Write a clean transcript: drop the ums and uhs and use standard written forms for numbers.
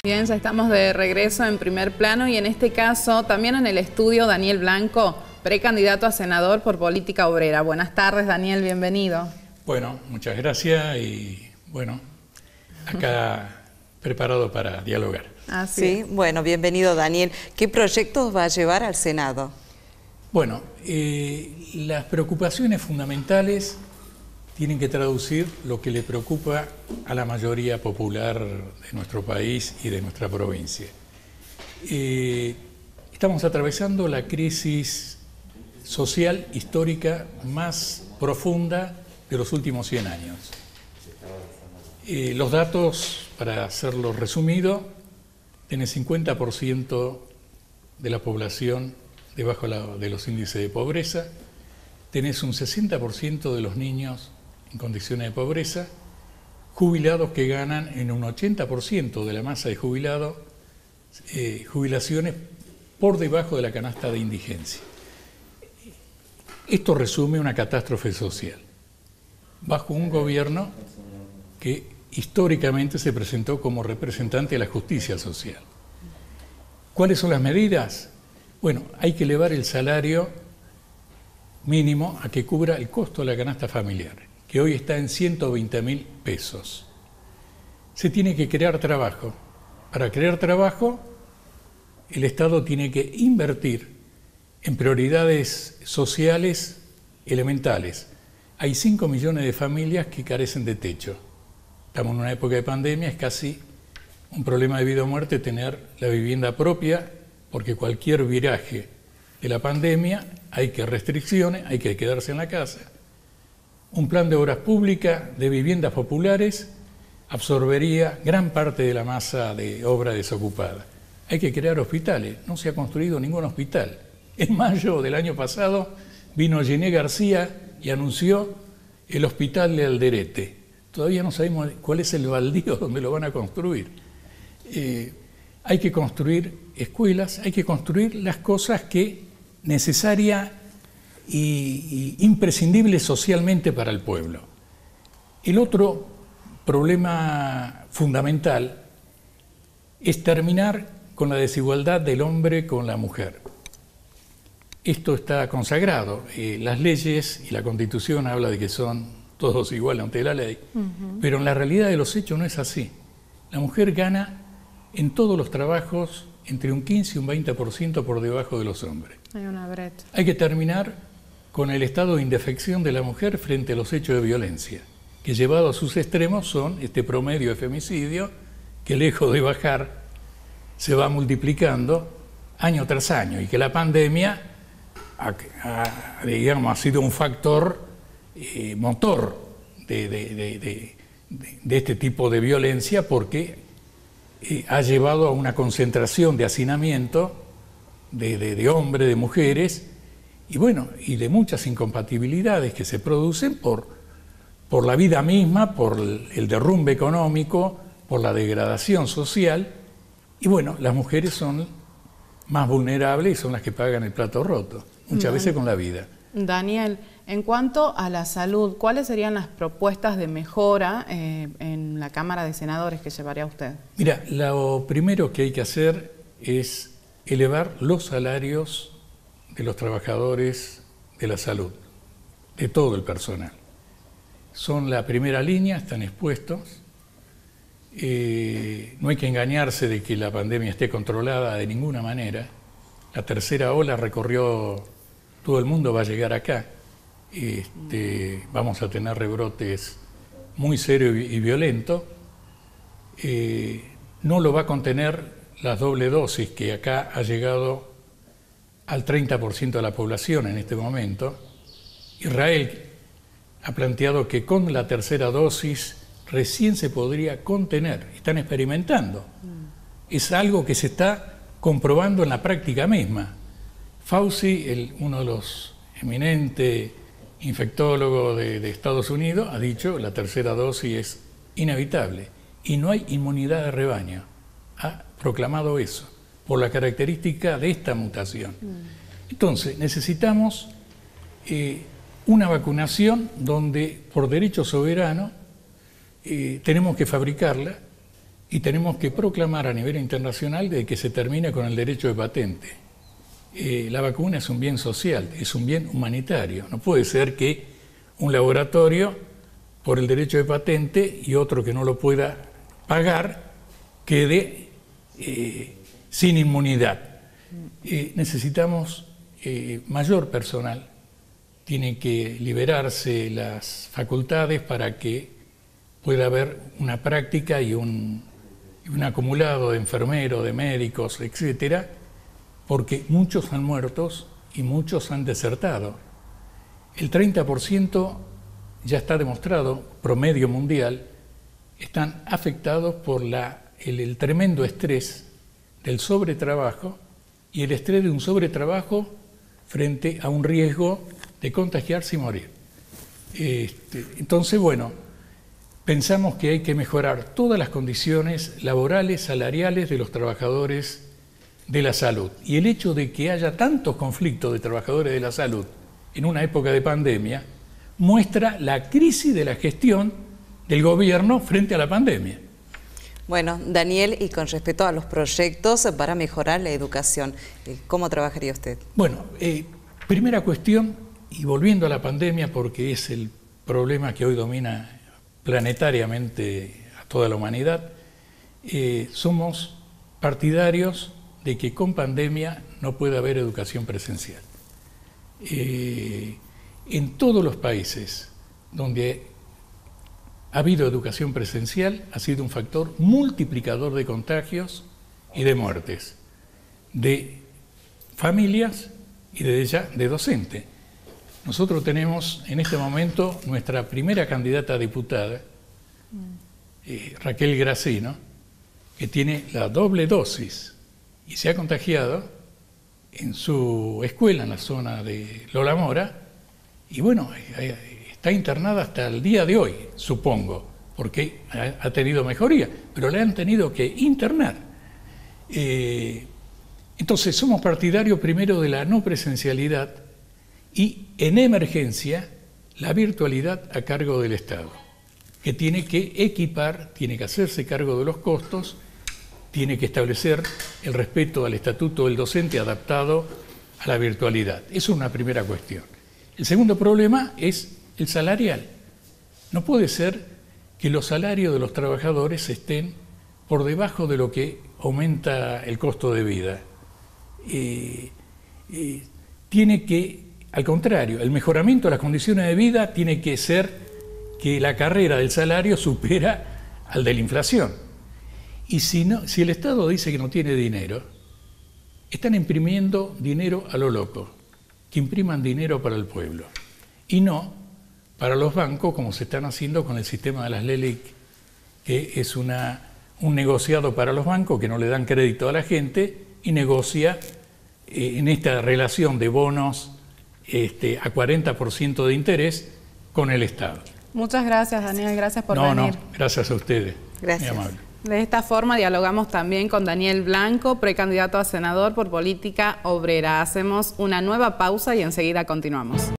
Bien, ya estamos de regreso en Primer Plano y en este caso también en el estudio Daniel Blanco, precandidato a senador por Política Obrera. Buenas tardes, Daniel, bienvenido. Bueno, muchas gracias y bueno, acá preparado para dialogar. Sí, bueno, bienvenido Daniel. ¿Qué proyectos va a llevar al Senado? Bueno, las preocupaciones fundamentales tienen que traducir lo que le preocupa a la mayoría popular de nuestro país y de nuestra provincia. Estamos atravesando la crisis social histórica más profunda de los últimos 100 años. Los datos, para hacerlo resumido, tienen 50% de la población debajo de los índices de pobreza, tenés un 60% de los niños en condiciones de pobreza, jubilados que ganan en un 80% de la masa de jubilados, jubilaciones por debajo de la canasta de indigencia. Esto resume una catástrofe social, bajo un gobierno que históricamente se presentó como representante de la justicia social. ¿Cuáles son las medidas? Bueno, hay que elevar el salario mínimo a que cubra el costo de la canasta familiar, que hoy está en 120.000 pesos. Se tiene que crear trabajo. Para crear trabajo, el Estado tiene que invertir en prioridades sociales elementales. Hay 5 millones de familias que carecen de techo. Estamos en una época de pandemia, es casi un problema de vida o muerte tener la vivienda propia, porque cualquier viraje de la pandemia hay que restricciones, hay que quedarse en la casa. Un plan de obras públicas de viviendas populares absorbería gran parte de la masa de obra desocupada. Hay que crear hospitales, no se ha construido ningún hospital. En mayo del año pasado vino Yené García y anunció el hospital de Alderete. Todavía no sabemos cuál es el baldío donde lo van a construir. Hay que construir escuelas, hay que construir las cosas que necesarias y imprescindibles socialmente para el pueblo. El otro problema fundamental es terminar con la desigualdad del hombre con la mujer. Esto está consagrado. Las leyes y la Constitución habla de que son todos iguales ante la ley, pero en la realidad de los hechos no es así. La mujer gana en todos los trabajos entre un 15 y un 20% por debajo de los hombres. Hay una brecha. Hay que terminar con el estado de indefección de la mujer frente a los hechos de violencia, que llevado a sus extremos son este promedio de femicidio, que lejos de bajar, se va multiplicando año tras año, y que la pandemia ha sido un factor motor de este tipo de violencia, porque ha llevado a una concentración de hacinamiento de hombres, de mujeres, y bueno, y de muchas incompatibilidades que se producen por la vida misma, por el derrumbe económico, por la degradación social, y bueno, las mujeres son más vulnerables y son las que pagan el plato roto, muchas veces con la vida. Daniel, en cuanto a la salud, ¿cuáles serían las propuestas de mejora en la Cámara de Senadores que llevaría usted? Mira, lo primero que hay que hacer es elevar los salarios de los trabajadores de la salud, de todo el personal. Son la primera línea, están expuestos. No hay que engañarse de que la pandemia esté controlada de ninguna manera. La tercera ola recorrió todo el mundo, va a llegar acá. Vamos a tener rebrotes muy serios y violentos. No lo va a contener la doble dosis, que acá ha llegado al 30% de la población en este momento. Israel ha planteado que con la tercera dosis recién se podría contener. Están experimentando. Es algo que se está comprobando en la práctica misma. Fauci, uno de los eminentes infectólogos de Estados Unidos, ha dicho que la tercera dosis es inevitable y no hay inmunidad de rebaño. Ha proclamado eso por la característica de esta mutación. Entonces, necesitamos una vacunación donde, por derecho soberano, tenemos que fabricarla y tenemos que proclamar a nivel internacional de que se termine con el derecho de patente. La vacuna es un bien social, es un bien humanitario. No puede ser que un laboratorio, por el derecho de patente, y otro que no lo pueda pagar, quede sin inmunidad. Necesitamos mayor personal. Tiene que liberarse las facultades para que pueda haber una práctica y un acumulado de enfermeros, de médicos, etcétera, porque muchos han muerto y muchos han desertado. El 30% ya está demostrado, promedio mundial, están afectados por el tremendo estrés del sobretrabajo y el estrés de un sobretrabajo frente a un riesgo de contagiarse y morir. Entonces, bueno, pensamos que hay que mejorar todas las condiciones laborales, salariales de los trabajadores de la salud. Y el hecho de que haya tantos conflictos de trabajadores de la salud en una época de pandemia muestra la crisis de la gestión del gobierno frente a la pandemia. Bueno, Daniel, y con respecto a los proyectos para mejorar la educación, ¿cómo trabajaría usted? Bueno, primera cuestión, y volviendo a la pandemia, porque es el problema que hoy domina planetariamente a toda la humanidad, somos partidarios de que con pandemia no puede haber educación presencial. En todos los países donde ha habido educación presencial, ha sido un factor multiplicador de contagios y de muertes, de familias y de docentes. Nosotros tenemos en este momento nuestra primera candidata a diputada, Raquel Gracino, que tiene la doble dosis y se ha contagiado en su escuela, en la zona de Lola Mora, y bueno, está internada hasta el día de hoy, supongo, porque ha tenido mejoría, pero le han tenido que internar. Entonces, somos partidarios primero de la no presencialidad y, en emergencia, la virtualidad a cargo del Estado, que tiene que equipar, tiene que hacerse cargo de los costos, tiene que establecer el respeto al estatuto del docente adaptado a la virtualidad. Eso es una primera cuestión. El segundo problema es el salarial. No puede ser que los salarios de los trabajadores estén por debajo de lo que aumenta el costo de vida. Tiene que, al contrario, el mejoramiento de las condiciones de vida tiene que ser que la carrera del salario supera al de la inflación. Y si el Estado dice que no tiene dinero, están imprimiendo dinero a lo loco, que impriman dinero para el pueblo, y no para los bancos, como se están haciendo con el sistema de las LELIQ, que es un negociado para los bancos que no le dan crédito a la gente y negocia en esta relación de bonos a 40% de interés con el Estado. Muchas gracias, Daniel. Gracias por venir. No, gracias a ustedes. Gracias. Muy amable. De esta forma dialogamos también con Daniel Blanco, precandidato a senador por Política Obrera. Hacemos una nueva pausa y enseguida continuamos.